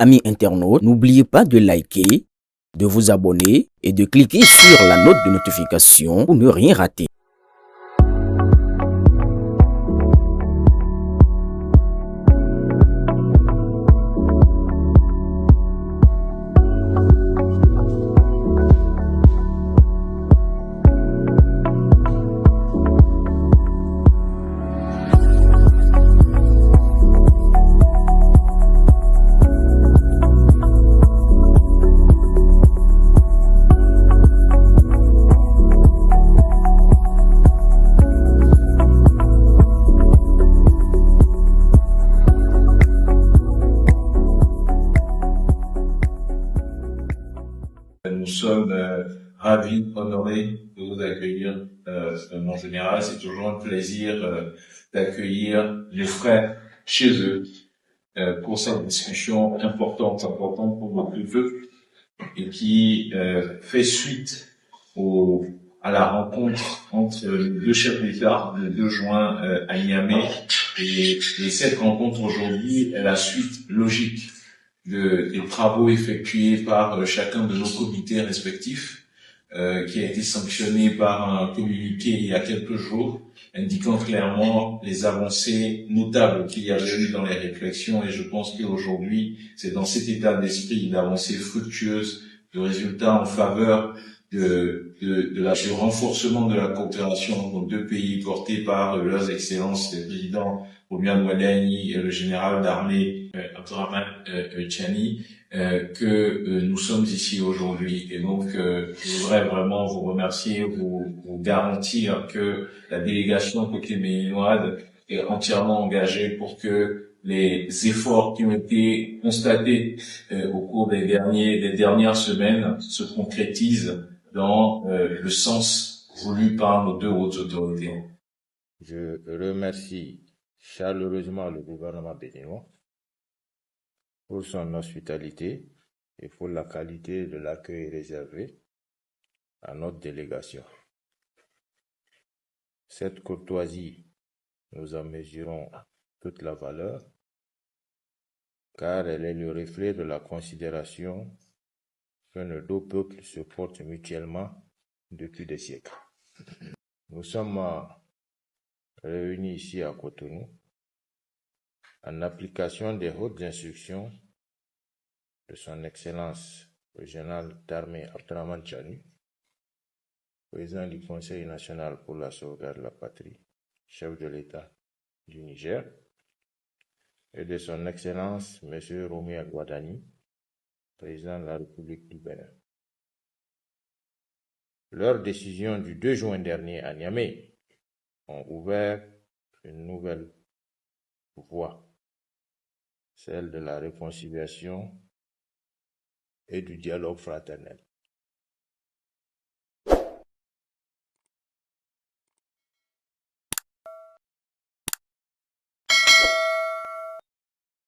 Amis internautes, n'oubliez pas de liker, de vous abonner et de cliquer sur la note de notification pour ne rien rater. Nous sommes ravis, honorés de vous accueillir, mon général. C'est toujours un plaisir d'accueillir les frères chez eux pour cette discussion importante pour notre peuple et qui fait suite à la rencontre entre les deux chefs d'État le 2 juin à Niamey. Et cette rencontre aujourd'hui est la suite logique des travaux effectués par chacun de nos comités respectifs, qui a été sanctionné par un communiqué il y a quelques jours, indiquant clairement les avancées notables qu'il y avait eu dans les réflexions. Et je pense qu'aujourd'hui, c'est dans cet état d'esprit d'avancées fructueuses, de résultats en faveur du renforcement de la coopération entre nos deux pays, portés par leurs excellences, les présidents Oumian Ouadani et le général d'armée Abdurrahman Chani, que nous sommes ici aujourd'hui. Et donc, je voudrais vraiment vous remercier, vous garantir que la délégation côté béninoise est entièrement engagée pour que les efforts qui ont été constatés au cours des dernières semaines se concrétisent dans le sens voulu par nos deux hautes autorités. Je remercie chaleureusement le gouvernement béninois pour son hospitalité et pour la qualité de l'accueil réservé à notre délégation. Cette courtoisie, nous en mesurons toute la valeur, car elle est le reflet de la considération que nos deux peuples se portent mutuellement depuis des siècles. Nous sommes réunis ici à Cotonou en application des hautes instructions de son Excellence le général d'armée Abdurrahman Chani, président du Conseil national pour la sauvegarde de la patrie, chef de l'État du Niger, et de son Excellence M. Oumian Ouadani, président de la République du Bénin. Leurs décisions du 2 juin dernier à Niamey ont ouvert une nouvelle voie, celle de la réconciliation et du dialogue fraternel.